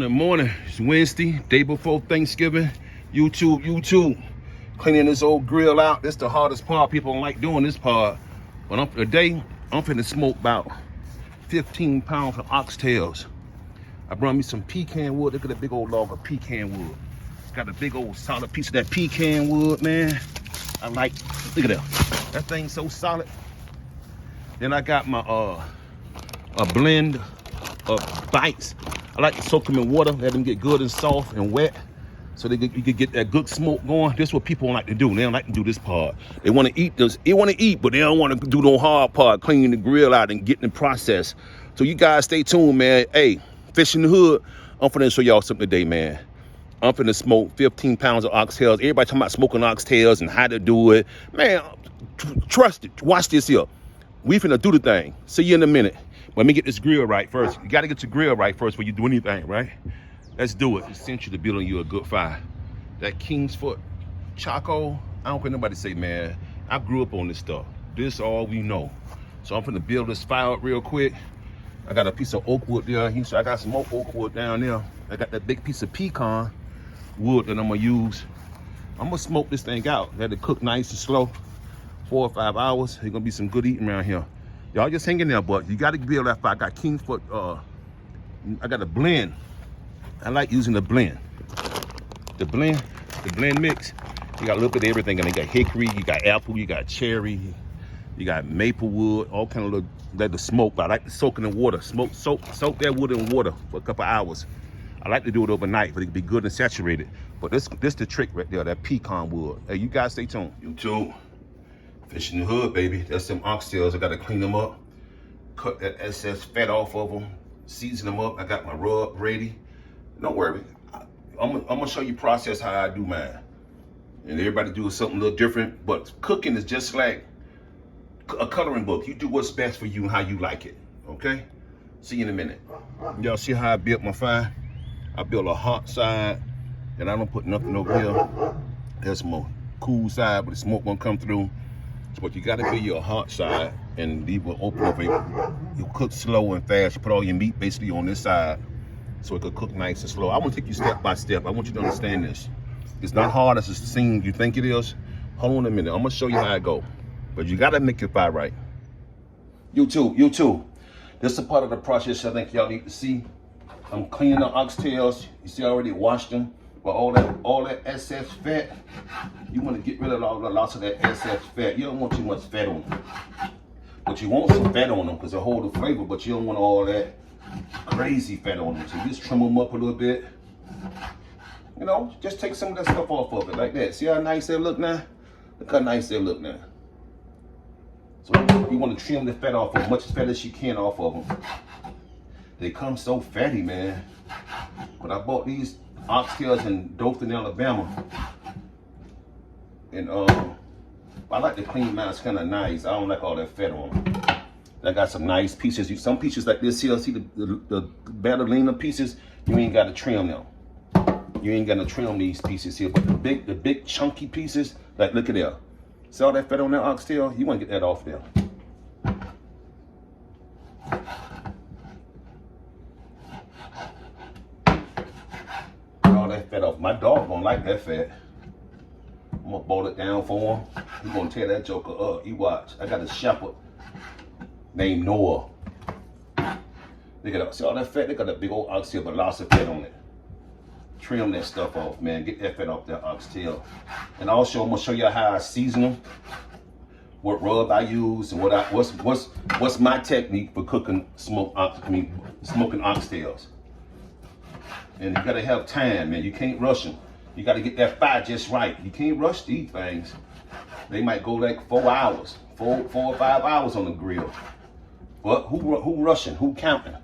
Morning. It's Wednesday, day before Thanksgiving. YouTube. Cleaning this old grill out. This the hardest part. People don't like doing this part. But today, I'm finna smoke about 15 pounds of oxtails. I brought me some pecan wood. Look at that big old log of pecan wood. Got a big old solid piece of that pecan wood, man. I like, look at that. That thing's so solid. Then I got my a blend of bites. I like to soak them in water, let them get good and soft and wet, so you can get that good smoke going. This is what people don't like to do. They don't like to do this part. They want to eat this. They want to eat, but they don't want to do the hard part, cleaning the grill out and getting the process. So you guys stay tuned, man. Hey, Fish in the Hood, I'm finna show y'all something today, man. I'm finna smoke 15 pounds of oxtails. Everybody talking about smoking oxtails and how to do it. Man, trust it. Watch this here. We finna do the thing. See you in a minute. Let me get this grill right first. You gotta get your grill right first before you do anything, right? Let's do it. It's essential to building you a good fire. That King's Foot charcoal, I don't care nobody say, man, I grew up on this stuff. This all we know. So I'm finna build this fire up real quick. I got a piece of oak wood there. So I got some more oak wood down there. I got that big piece of pecan wood that I'm gonna use. I'm gonna smoke this thing out. Let it cook nice and slow. 4 or 5 hours. There's gonna be some good eating around here. Y'all just hang in there, but you gotta build that fire. I got King's Foot, I got a blend. I like using the blend. The blend mix. You got a little bit of everything, and you got hickory, you got apple, you got cherry, you got maple wood, all kind of little, let the smoke. But I like to soak it in water. Soak that wood in water for a couple hours. I like to do it overnight, but it can be good and saturated. But this the trick right there, that pecan wood. Hey, you guys stay tuned. YouTube. Fish in the Hood, baby. That's them oxtails. I gotta clean them up, cut that excess fat off of them, season them up. I got my rub ready. Don't worry, I'm gonna show you process how I do mine. And everybody do something a little different, but cooking is just like a coloring book. You do what's best for you and how you like it, okay? See you in a minute. Y'all see how I built my fire? I built a hot side, and I don't put nothing over here. There's more cool side, but the smoke won't come through. But you gotta be your hot side and leave it open over it. You cook slow and fast. You put all your meat basically on this side so it could cook nice and slow. I want to take you step by step. I want you to understand this. It's not hard as it seems you think it is. Hold on a minute. I'm gonna show you how I go. But you gotta make your fire right. You too. This is a part of the process I think y'all need to see. I'm cleaning the oxtails. You see I already washed them. But all that excess fat, you want to get rid of all the lots of that excess fat. You don't want too much fat on them. But you want some fat on them because they hold the flavor, but you don't want all that crazy fat on them. So you just trim them up a little bit. You know, just take some of that stuff off of it like that. See how nice they look now? Look how nice they look now. So you want to trim the fat off of as much fat as you can off of them. They come so fatty, man. But I bought these oxtails in Dothan, Alabama, and I like to clean mine. It's kind of nice. I don't like all that fat on them. I got some nice pieces. Some pieces like this here, see the better leaner pieces, you ain't got to trim them. You ain't got to trim these pieces here, but the big chunky pieces, like look at there. See all that fat on that oxtail? You want to get that off there. That fat off. My dog don't like that fat. I'm gonna boil it down for him. He's gonna tear that joker up. You watch. I got a shepherd named Noah. Look at that. See all that fat? They got that big old oxtail, but lots of fat on it. Trim that stuff off, man. Get that fat off that oxtail. And also, I'm gonna show you how I season them. What rub I use and what's my technique for cooking smoking oxtails. And you gotta have time, man. You can't rush them. You gotta get that fire just right. You can't rush these things. They might go like 4 hours, 4 or 5 hours on the grill. But who rushing? Who counting?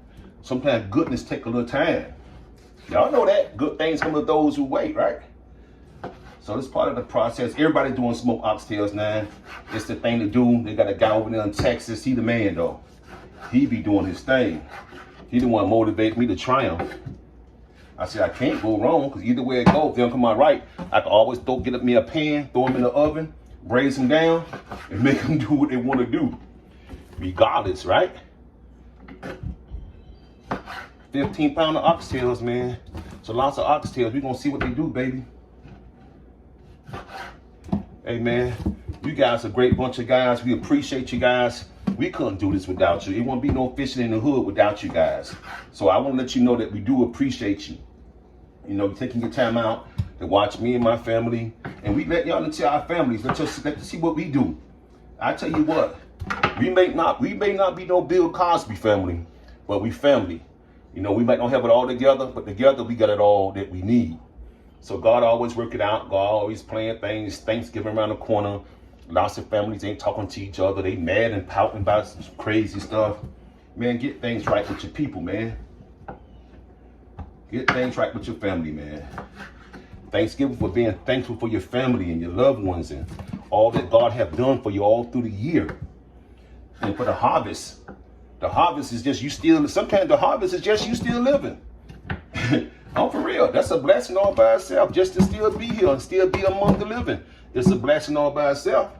Sometimes goodness take a little time. Y'all know that. Good things come to those who wait, right? So this part of the process. Everybody doing smoked oxtails now. It's the thing to do. They got a guy over there in Texas. He the man though. He be doing his thing. He the one motivate me to triumph. I said, I can't go wrong, because either way it goes, if they don't come out right, I can always get me a pan, throw them in the oven, braise them down, and make them do what they want to do. Regardless, right? 15-pounder oxtails, man. So lots of oxtails. We're gonna see what they do, baby. Hey, man, you guys are a great bunch of guys. We appreciate you guys. We couldn't do this without you. It won't be no fishing in the hood without you guys. So I want to let you know that we do appreciate you. You know, taking your time out to watch me and my family. And we let y'all into our families. Let us see what we do. I tell you what, we may not be no Bill Cosby family, but we family. You know, we might not have it all together, but together we got it all that we need. So God always work it out. God always playing things. Thanksgiving around the corner. Lots of families ain't talking to each other. They mad and pouting about some crazy stuff. Man, get things right with your people, man. Get things right with your family, man. Thanksgiving for being thankful for your family and your loved ones and all that God have done for you all through the year. And for the harvest is just you still, sometimes the harvest is just you still living. I'm for real. That's a blessing all by itself, just to still be here and still be among the living. It's a blessing all by itself.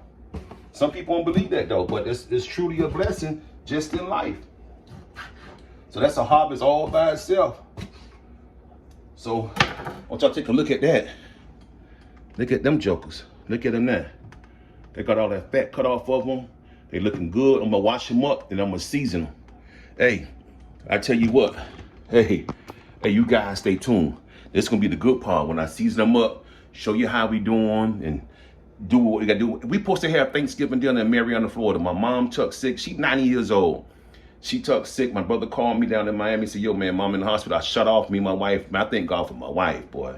Some people don't believe that though, but it's truly a blessing just in life. So that's a harvest all by itself. So I want y'all to take a look at that. Look at them jokers. Look at them now. They got all that fat cut off of them. They looking good. I'm gonna wash them up and I'm gonna season them. Hey, I tell you what. Hey, you guys stay tuned. This is gonna be the good part when I season them up, show you how we doing and do what we gotta do. We supposed to have Thanksgiving dinner in Marietta, Florida. My mom took sick. She's 90 years old. She took sick. My brother called me down in Miami and said, yo, man, mom in the hospital. I shut off me and my wife. I thank God for my wife, boy.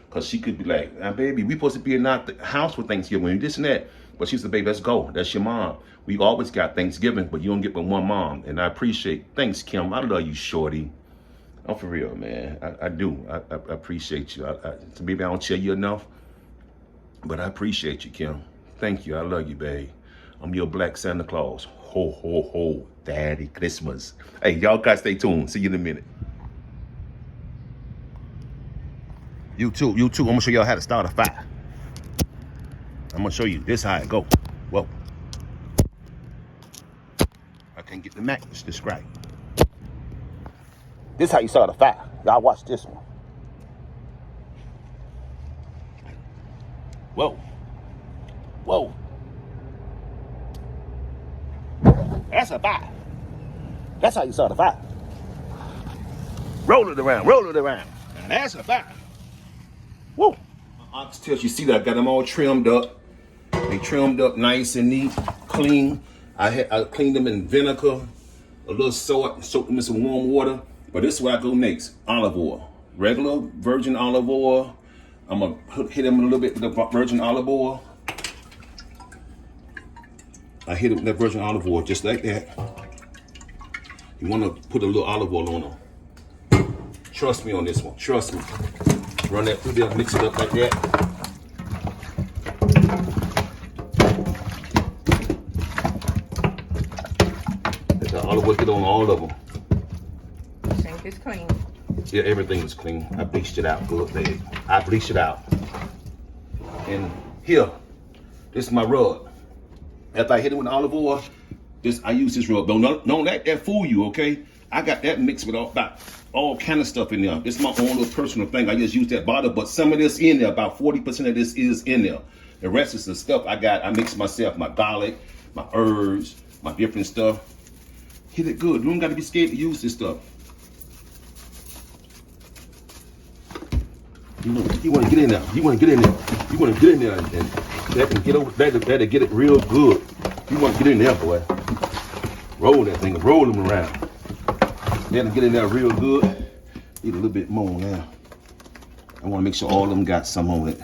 Because she could be like, nah, baby, we supposed to be in the house for Thanksgiving, this and that. But she said, baby, let's go. That's your mom. We always got Thanksgiving, but you don't get but one mom. And I appreciate, thanks, Kim. I love you, shorty. I'm for real, man. I do. I appreciate you. Maybe I don't tell you enough, but I appreciate you, Kim. Thank you. I love you, babe. I'm your black Santa Claus. Ho, ho, ho, Daddy Christmas. Hey, y'all guys stay tuned. See you in a minute. You too. I'm gonna show y'all how to start a fire. I'm gonna show you this how it go. Whoa. I can't get the Mac to describe. This how you start a fire. Y'all watch this one. Whoa. Whoa. That's a fire. That's how you start a fire. Roll it around. Now that's a fire. Woo. Oxtails, you see that I got them all trimmed up. They trimmed up nice and neat, clean. I cleaned them in vinegar, a little salt, soaked them in some warm water. But this is what I go next. Olive oil. Regular virgin olive oil. I'm going to hit them a little bit with the virgin olive oil. I hit it with that virgin olive oil just like that. You want to put a little olive oil on them. Trust me on this one. Trust me. Run that through there, mix it up like that. Let the olive oil get on all of them. Sink is clean. Yeah, everything is clean. I bleached it out good, baby. I bleached it out. And here, this is my rub. After I hit it with olive oil, I use this rub. Don't let that fool you, okay? I got that mixed with all kind of stuff in there. It's my own little personal thing. I just use that bottle, but some of this in there, about 40% of this is in there. The rest is the stuff I mix myself, my garlic, my herbs, my different stuff. Hit it good. You don't got to be scared to use this stuff. You want to get in there. You want to get in there and that can get over that to get it real good. You want to get in there, boy. Roll that thing, roll them around. Let them get in there real good. Need a little bit more now. I want to make sure all of them got some on it.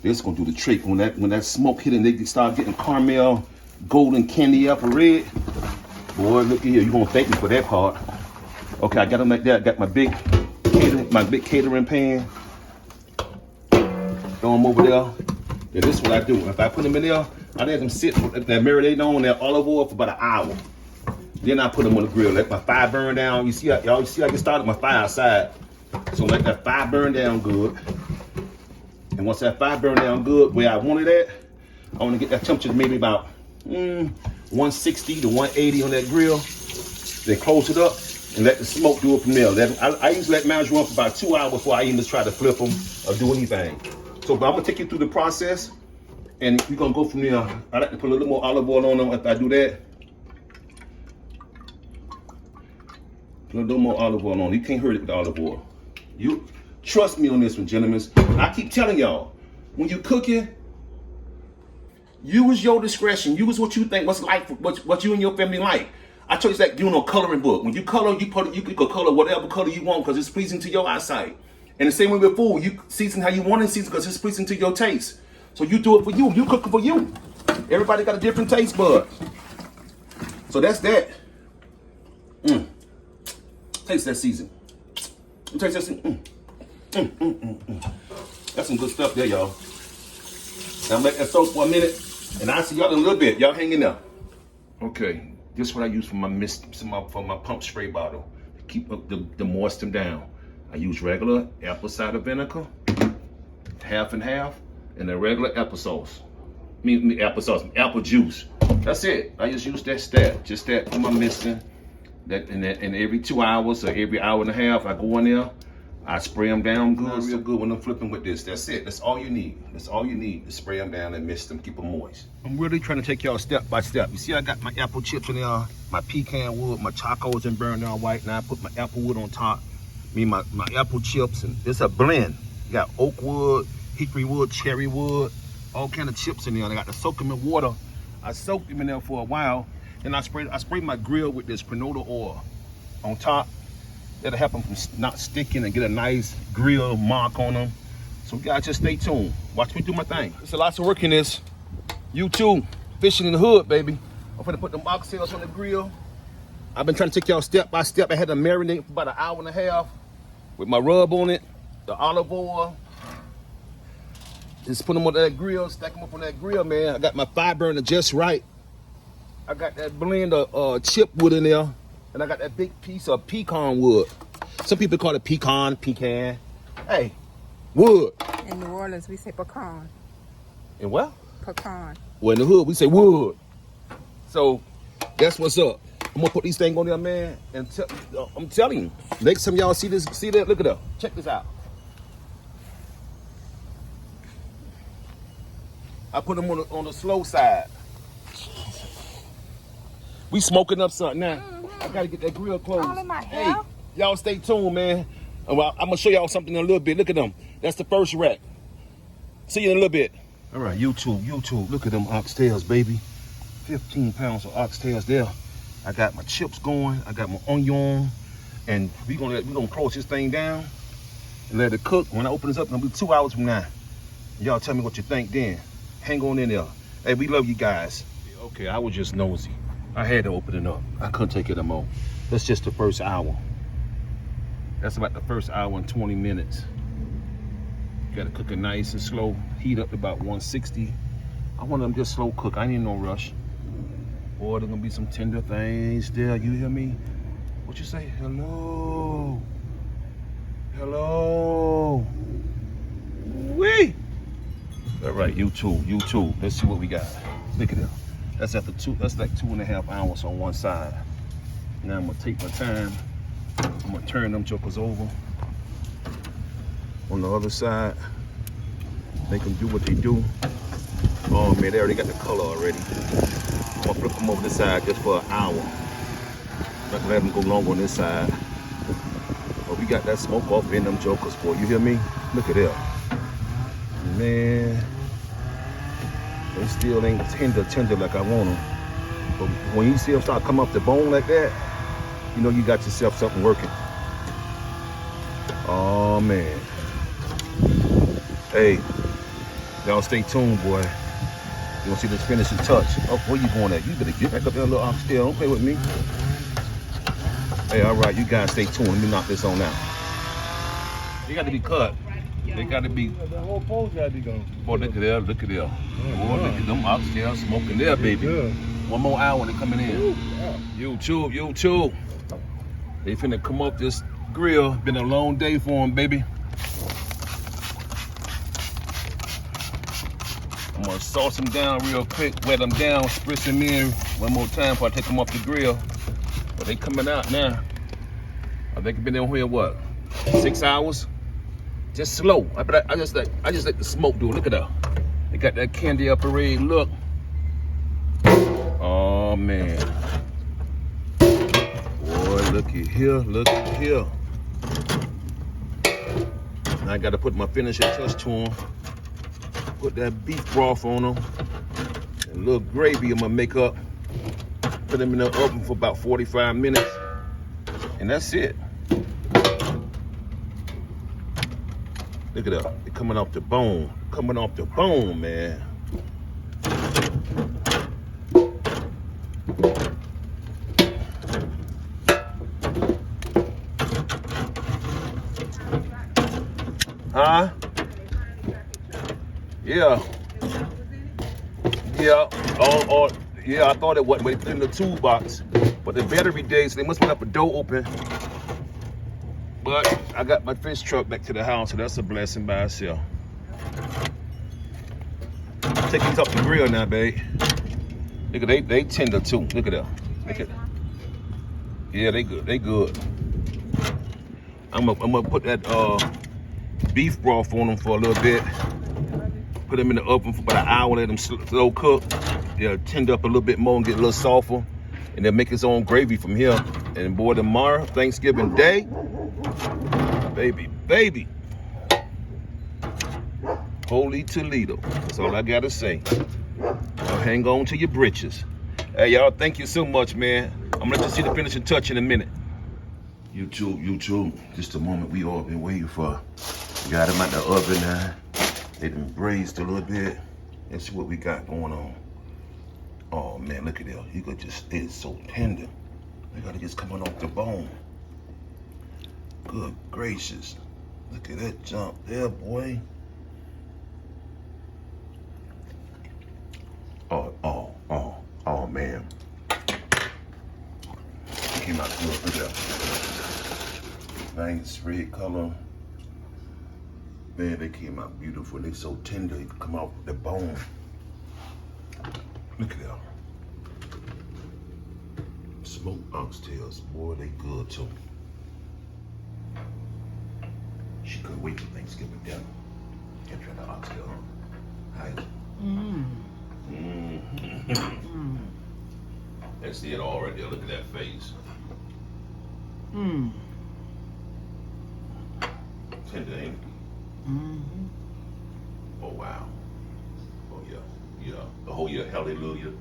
This gonna do the trick. When that smoke hit and they start getting caramel, golden candy apple red. Boy, look here. You gonna thank me for that part. Okay, I got them like that. I got my big catering pan. Throw them over there. And this is what I do. If I put them in there, I let them sit, that marinade on that olive oil for about an hour. Then I put them on the grill. Let my fire burn down. Y'all see I get started my fire outside. So let that fire burn down good. And once that fire burn down good, where I want it at, I want to get that temperature maybe about 160 to 180 on that grill. Then close it up. and let the smoke do it from there. I usually let mine run for about 2 hours before I even try to flip them or do anything. So, but I'm gonna take you through the process, and we're gonna go from there. I like to put a little more olive oil on them if I do that. Put a little more olive oil on. You can't hurt it with olive oil. You trust me on this one, gentlemen. I keep telling y'all, when you cooking, use your discretion. Use what you think, what you and your family like. I told you that you know coloring book. When you color, you can color whatever color you want because it's pleasing to your eyesight. And the same way with food, you season how you want to season because it's pleasing to your taste. So you do it for you. You cook it for you. Everybody got a different taste bud. So that's that. Taste that season. Taste that season. That's some good stuff there, y'all. Now let that soak for a minute, and I'll see y'all in a little bit. Y'all hang in there. Okay. This is what I use for my pump spray bottle to keep the moisture down. I use regular apple cider vinegar, half and half, and a regular applesauce. Apple juice. That's it. I just use just that for my misting. And every 2 hours or every hour and a half, I go in there. I spray them down good, real good when I'm flipping with this. That's it. That's all you need. That's all you need to spray them down and mist them, keep them moist. I'm really trying to take y'all step by step. You see, I got my apple chips in there, my pecan wood, my chocos and burned down white. Now I put my apple wood on top. My apple chips, and it's a blend. You got oak wood, hickory wood, cherry wood, all kind of chips in there. And I got to soak them in water. I soaked them in there for a while. Then I spray my grill with this canola oil on top. That'll help them from not sticking and get a nice grill mark on them. So guys, just stay tuned. Watch me do my thing. There's a lot of work in this. YouTube, fishing in the hood, baby. I'm gonna put them oxtails on the grill. I've been trying to take y'all step by step. I had to marinate for about an hour and a half with my rub on it, the olive oil. Just put them on that grill, stack them up on that grill, man. I got my fire burner just right. I got that blend of chip wood in there. And I got that big piece of pecan wood. Some people call it pecan. Hey, wood. In New Orleans, we say pecan. And what? Pecan. Well, in the hood, we say wood. So, that's what's up. I'm gonna put these things on there, man. And I'm telling you, next time y'all see this, see that, look at that. Check this out. I put them on the slow side. We smoking up something now. I gotta get that grill closed. All in my hair. Hey, y'all stay tuned, man. I'm gonna show y'all something in a little bit. Look at them. That's the first rack. See you in a little bit. All right, YouTube. Look at them oxtails, baby. 15 pounds of oxtails there. I got my chips going. I got my onion, and we gonna close this thing down and let it cook. When I open this up, it's gonna be 2 hours from now. Y'all tell me what you think then. Hang on in there. Hey, we love you guys. Okay, I was just nosy. I had to open it up. I couldn't take it no more. That's just the first hour. That's about the first hour and 20 minutes. You gotta cook it nice and slow. Heat up to about 160. I want them just slow cook. I ain't in no rush. Boy, there's gonna be some tender things there. You hear me? What you say? Hello. Hello. Wee. All right, YouTube. Let's see what we got. Look at that. That's like 2.5 hours on one side. Now I'm gonna take my time. I'm gonna turn them jokers over on the other side. Make them do what they do. Oh man, they already got the color already. I'm gonna flip them over this side just for an hour. Not let them go long on this side. But we got that smoke off in them jokers, boy. You hear me? Look at that. Man. They still ain't tender like I want them. But when you see them start coming up the bone like that, you know you got yourself something working. Oh man. Hey, y'all stay tuned, boy. You gonna see this finishing touch. Oh, where you going at? You better get back up there, little oxtail. Don't play with me. Hey, all right, you guys stay tuned. Let me knock this on out. They got to be cut. They got to be. The whole post got to be gone. Boy, look at there. Boy, look at them oxtails smoking there, baby. Yeah. One more hour they coming in. YouTube. They finna come up this grill. Been a long day for them, baby. I'm gonna sauce them down real quick, wet them down, spritz them in one more time before I take them off the grill. But they coming out now. think it's been on here what? 6 hours? Just slow. I just let the smoke do it. Look at that. They got that candy upper red look. Oh man. Boy, looky here, looky here. Now I gotta put my finishing touch to them. Put that beef broth on them. And a little gravy I'm gonna make up. Put them in the oven for about 45 minutes. And that's it. Look at that. They're coming off the bone. Coming off the bone, man. Huh? Yeah. Yeah. Yeah, I thought it wasn't, but they put it in the toolbox. But the battery days, they must have left the door open. But I got my fish truck back to the house, so that's a blessing by itself. Take these off the grill now, babe. Look at they tender too. Look at that. Look at that. Yeah, they good. They good. I'm gonna put that beef broth on them for a little bit. Put them in the oven for about an hour. Let them slow cook. They'll tender up a little bit more and get a little softer. And then make his own gravy from here. And boy, tomorrow, Thanksgiving Day, baby. Holy Toledo. That's all I gotta say. Now hang on to your britches. Hey, y'all, thank you so much, man. I'm gonna let you see the finishing touch in a minute. YouTube, just a moment we all been waiting for. We got them out the oven now. They done braised a little bit. Let's see what we got going on. Oh man, look at that. You could just, it's so tender. They gotta just coming off the bone. Good gracious. Look at that jump there, boy. Oh man. Came out good, look at that. Nice red color. Man, they came out beautiful. They so tender, they come out the bone. Look at that. Smoked oxtails, boy, they good too. She couldn't wait for Thanksgiving dinner. Can't try the oxtail. Hi. That's it all right there. Look at that face. Tender, ain't it? Oh wow. Oh yeah. Oh yeah, hallelujah.